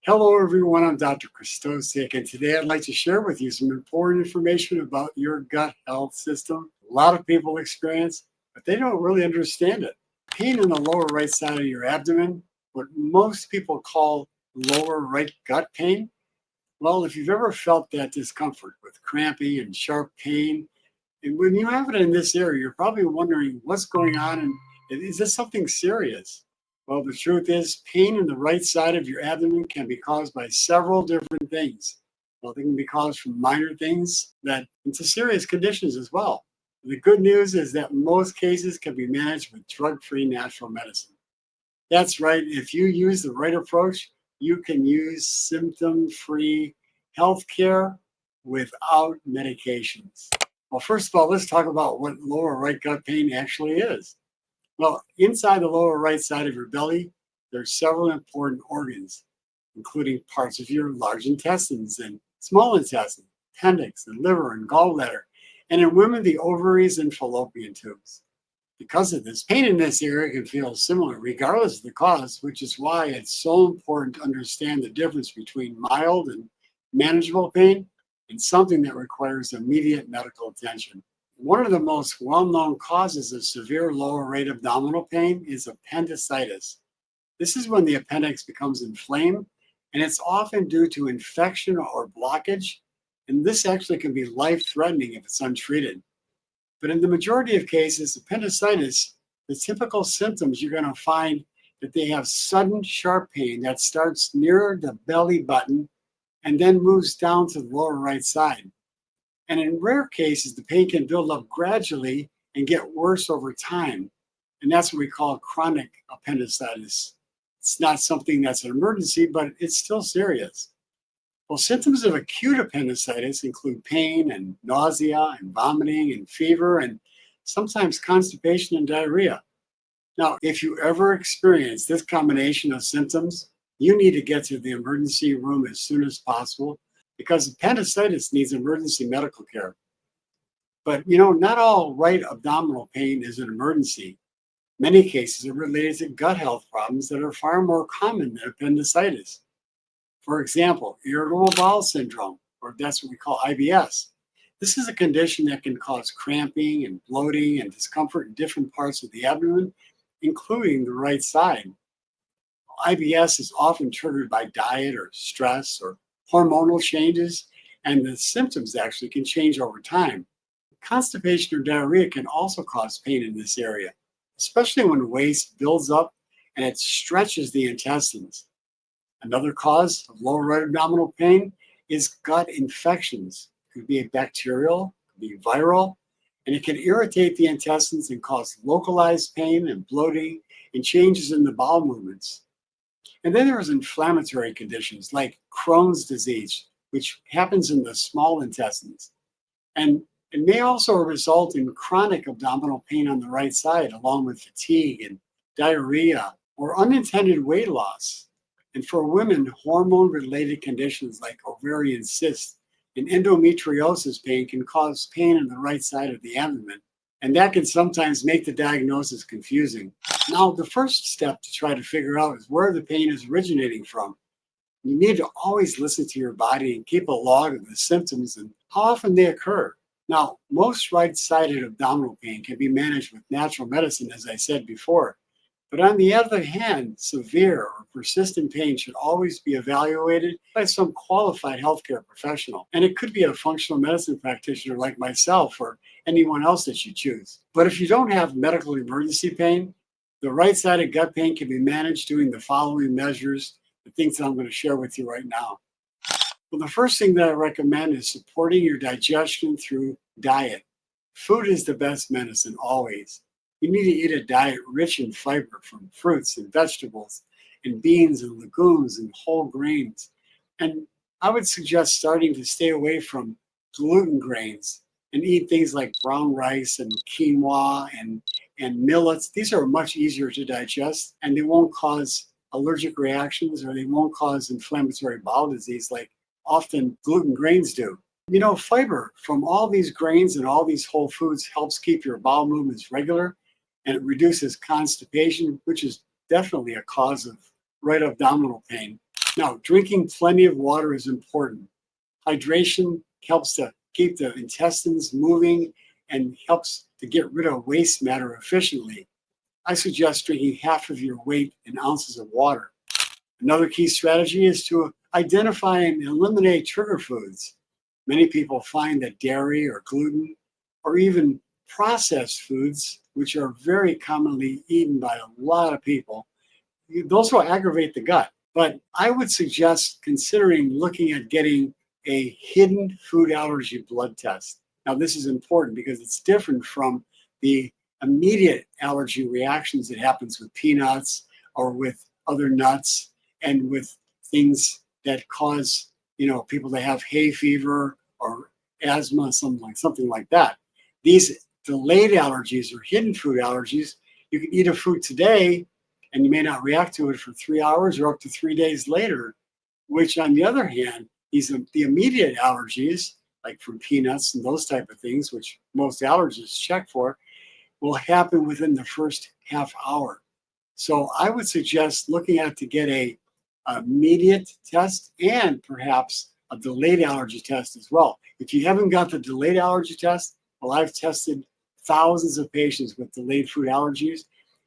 Hello, everyone. I'm Dr. Krystosik, and today I'd like to share with you some important information about your gut health system. A lot of people experience, but they don't really understand it. Pain in the lower right side of your abdomen, what most people call lower right gut pain. Well, if you've ever felt that discomfort with cramping and sharp pain, and when you have it in this area, you're probably wondering what's going on and is this something serious? Well, the truth is, pain in the right side of your abdomen can be caused by several different things. Well, they can be caused from minor things that into serious conditions as well. The good news is that most cases can be managed with drug-free natural medicine. That's right. If you use the right approach, you can use symptom-free healthcare without medications. Well, first of all, let's talk about what lower right gut pain actually is. Well, inside the lower right side of your belly, there's several important organs, including parts of your large intestines and small intestine, appendix, and liver and gallbladder, and in women, the ovaries and fallopian tubes. Because of this, pain in this area can feel similar regardless of the cause, which is why it's so important to understand the difference between mild and manageable pain and something that requires immediate medical attention. One of the most well-known causes of severe lower right abdominal pain is appendicitis. This is when the appendix becomes inflamed, and it's often due to infection or blockage, and this actually can be life-threatening if it's untreated. But in the majority of cases, appendicitis, the typical symptoms you're going to find that they have sudden sharp pain that starts near the belly button and then moves down to the lower right side. And in rare cases, the pain can build up gradually and get worse over time. And that's what we call chronic appendicitis. It's not something that's an emergency, but it's still serious. Well, symptoms of acute appendicitis include pain and nausea and vomiting and fever and sometimes constipation and diarrhea. Now, if you ever experience this combination of symptoms, you need to get to the emergency room as soon as possible because appendicitis needs emergency medical care. But not all right abdominal pain is an emergency. Many cases are related to gut health problems that are far more common than appendicitis. For example, irritable bowel syndrome, or that's what we call IBS. This is a condition that can cause cramping and bloating and discomfort in different parts of the abdomen, including the right side. IBS is often triggered by diet or stress or hormonal changes, and the symptoms actually can change over time. Constipation or diarrhea can also cause pain in this area, especially when waste builds up and it stretches the intestines. Another cause of lower right abdominal pain is gut infections. It could be bacterial, it could be viral, and it can irritate the intestines and cause localized pain and bloating and changes in the bowel movements. And then there's inflammatory conditions like Crohn's disease, which happens in the small intestines. And it may also result in chronic abdominal pain on the right side, along with fatigue and diarrhea or unintended weight loss. And for women, hormone-related conditions like ovarian cysts and endometriosis pain can cause pain on the right side of the abdomen. And that can sometimes make the diagnosis confusing. Now, the first step to try to figure out is where the pain is originating from. You need to always listen to your body and keep a log of the symptoms and how often they occur. Now, most right-sided abdominal pain can be managed with natural medicine, as I said before. But on the other hand, severe or persistent pain should always be evaluated by some qualified healthcare professional. And it could be a functional medicine practitioner like myself or anyone else that you choose. But if you don't have medical emergency pain, the right-sided gut pain can be managed doing the following measures, the things that I'm going to share with you right now. Well, the first thing that I recommend is supporting your digestion through diet. Food is the best medicine always. You need to eat a diet rich in fiber from fruits and vegetables and beans and legumes and whole grains. And I would suggest starting to stay away from gluten grains and eat things like brown rice and quinoa and millets. These are much easier to digest and they won't cause allergic reactions or they won't cause inflammatory bowel disease like often gluten grains do. Fiber from all these grains and all these whole foods helps keep your bowel movements regular, and it reduces constipation, which is definitely a cause of right abdominal pain. Now, drinking plenty of water is important. Hydration helps to keep the intestines moving and helps to get rid of waste matter efficiently. I suggest drinking half of your weight in ounces of water. Another key strategy is to identify and eliminate trigger foods. Many people find that dairy or gluten or even processed foods, which are very commonly eaten by a lot of people, those will aggravate the gut. But I would suggest considering looking at getting a hidden food allergy blood test. Now, this is important because it's different from the immediate allergy reactions that happens with peanuts or with other nuts and with things that cause, people to have hay fever or asthma, something like that. These delayed allergies or hidden food allergies, you can eat a food today and you may not react to it for 3 hours or up to 3 days later, which on the other hand, the immediate allergies, like from peanuts and those type of things, which most allergists check for, will happen within the first half hour. So I would suggest looking at to get a immediate test and perhaps a delayed allergy test as well. If you haven't got the delayed allergy test, well, I've tested thousands of patients with delayed food allergies,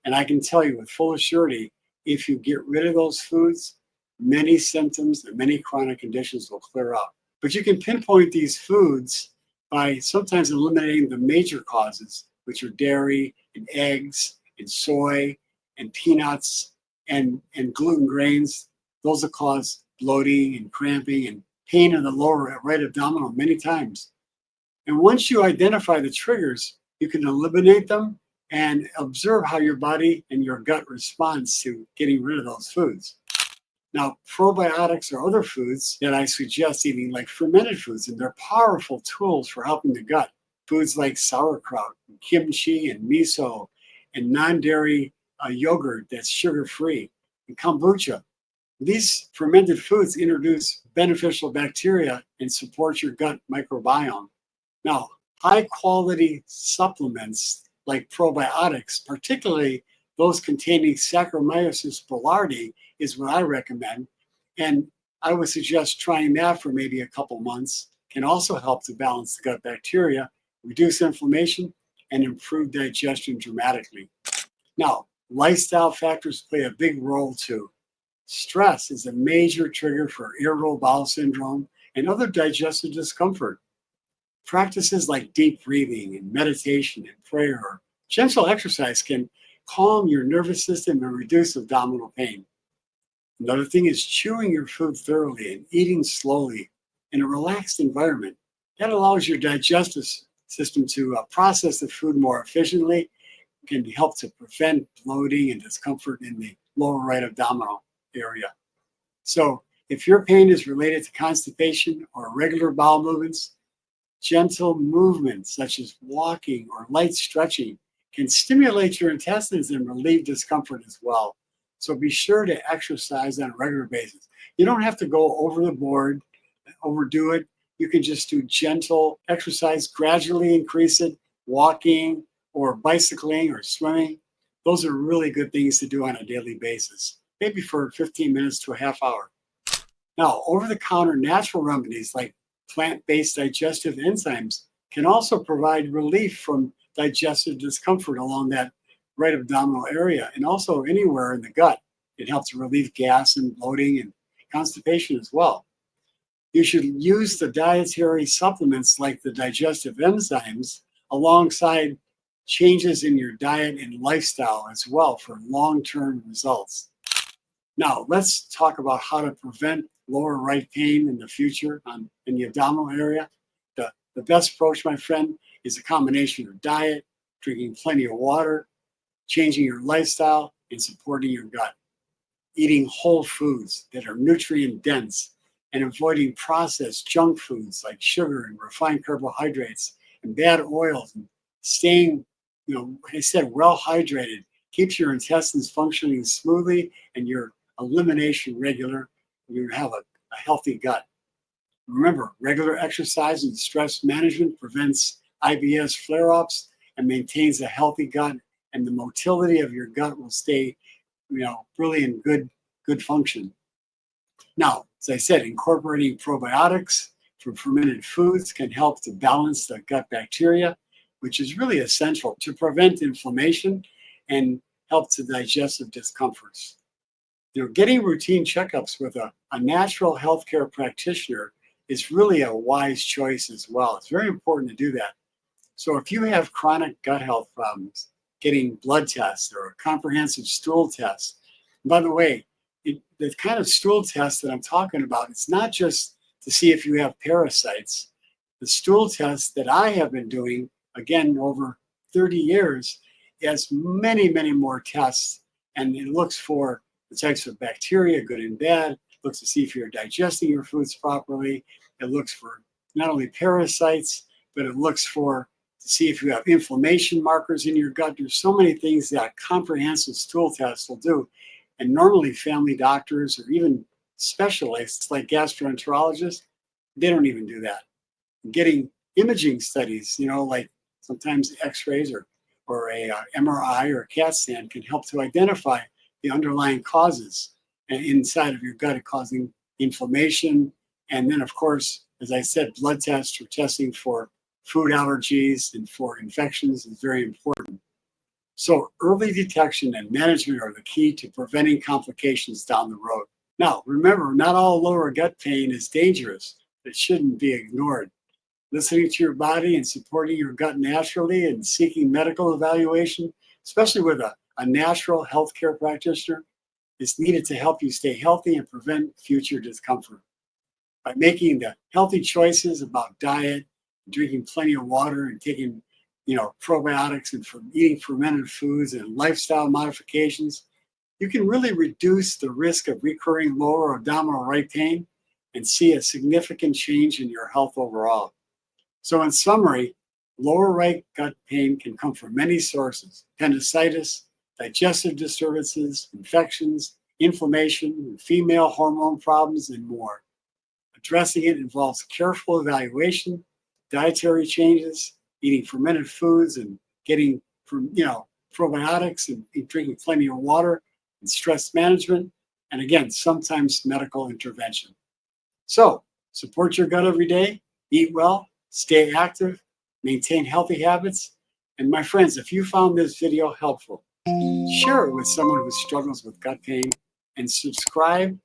and I can tell you with full assurity, if you get rid of those foods, many symptoms and many chronic conditions will clear up. But you can pinpoint these foods by sometimes eliminating the major causes, which are dairy and eggs and soy and peanuts and gluten grains. Those will cause bloating and cramping and pain in the lower right abdominal many times. And once you identify the triggers, you can eliminate them and observe how your body and your gut responds to getting rid of those foods. Now, probiotics are other foods that I suggest eating, like fermented foods, and they're powerful tools for helping the gut. Foods like sauerkraut, and kimchi, and miso, and non-dairy yogurt that's sugar-free, and kombucha. These fermented foods introduce beneficial bacteria and support your gut microbiome. Now, high-quality supplements like probiotics, particularly those containing Saccharomyces boulardii, is what I recommend. And I would suggest trying that for maybe a couple months. Can also help to balance the gut bacteria, reduce inflammation, and improve digestion dramatically. Now, lifestyle factors play a big role too. Stress is a major trigger for irritable bowel syndrome and other digestive discomfort. Practices like deep breathing and meditation and prayer or gentle exercise can calm your nervous system and reduce abdominal pain. Another thing is chewing your food thoroughly and eating slowly in a relaxed environment. That allows your digestive system to process the food more efficiently, can help to prevent bloating and discomfort in the lower right abdominal area. So if your pain is related to constipation or irregular bowel movements, gentle movements such as walking or light stretching can stimulate your intestines and relieve discomfort as well. So be sure to exercise on a regular basis. You don't have to go over the board, overdo it. You can just do gentle exercise, gradually increase it, walking or bicycling or swimming. Those are really good things to do on a daily basis, maybe for 15 minutes to a half hour. Now, over-the-counter natural remedies like plant-based digestive enzymes can also provide relief from digestive discomfort along that right abdominal area and also anywhere in the gut. It helps relieve gas and bloating and constipation as well. You should use the dietary supplements like the digestive enzymes alongside changes in your diet and lifestyle as well for long-term results. Now, let's talk about how to prevent lower right pain in the future in the abdominal area. The best approach, my friend, is a combination of diet, drinking plenty of water, changing your lifestyle, and supporting your gut. Eating whole foods that are nutrient dense and avoiding processed junk foods like sugar and refined carbohydrates and bad oils, and staying, like I said, well hydrated keeps your intestines functioning smoothly and your elimination regular. You have a healthy gut. Remember, regular exercise and stress management prevents IBS flare-ups and maintains a healthy gut, and the motility of your gut will stay, really in good function. Now, as I said, incorporating probiotics from fermented foods can help to balance the gut bacteria, which is really essential to prevent inflammation and help to digestive discomforts. Getting routine checkups with a natural healthcare practitioner is really a wise choice as well. It's very important to do that. So if you have chronic gut health problems, getting blood tests or a comprehensive stool test, and by the way, the kind of stool test that I'm talking about, it's not just to see if you have parasites. The stool test that I have been doing, again, over 30 years, has many, many more tests, and it looks for the types of bacteria, good and bad. It looks to see if you're digesting your foods properly. It looks for not only parasites, but it looks for to see if you have inflammation markers in your gut. There's so many things that a comprehensive stool test will do. And normally family doctors or even specialists like gastroenterologists, they don't even do that. Getting imaging studies, like sometimes x-rays or a MRI or a CAT scan can help to identify the underlying causes inside of your gut causing inflammation. And then, of course, as I said, blood tests for testing for food allergies and for infections is very important. So early detection and management are the key to preventing complications down the road. Now, remember, not all lower gut pain is dangerous. It shouldn't be ignored. Listening to your body and supporting your gut naturally and seeking medical evaluation, especially with a natural healthcare practitioner, is needed to help you stay healthy and prevent future discomfort. By making the healthy choices about diet, drinking plenty of water, and taking probiotics and from eating fermented foods and lifestyle modifications, you can really reduce the risk of recurring lower abdominal right pain and see a significant change in your health overall. So in summary, lower right gut pain can come from many sources: appendicitis, digestive disturbances, infections, inflammation, female hormone problems, and more. Addressing it involves careful evaluation, dietary changes, eating fermented foods, and getting probiotics, and drinking plenty of water, and stress management, and again, sometimes medical intervention. So support your gut every day, eat well, stay active, maintain healthy habits. And my friends, if you found this video helpful, share it with someone who struggles with gut pain, and subscribe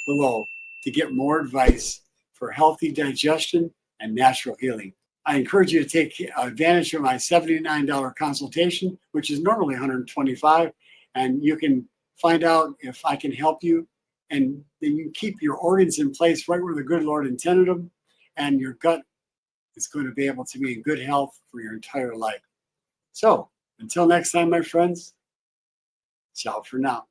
below to get more advice for healthy digestion and natural healing. I encourage you to take advantage of my $79 consultation, which is normally $125, and you can find out if I can help you, and then you keep your organs in place right where the good Lord intended them, and your gut is going to be able to be in good health for your entire life. So until next time, my friends, ciao for now.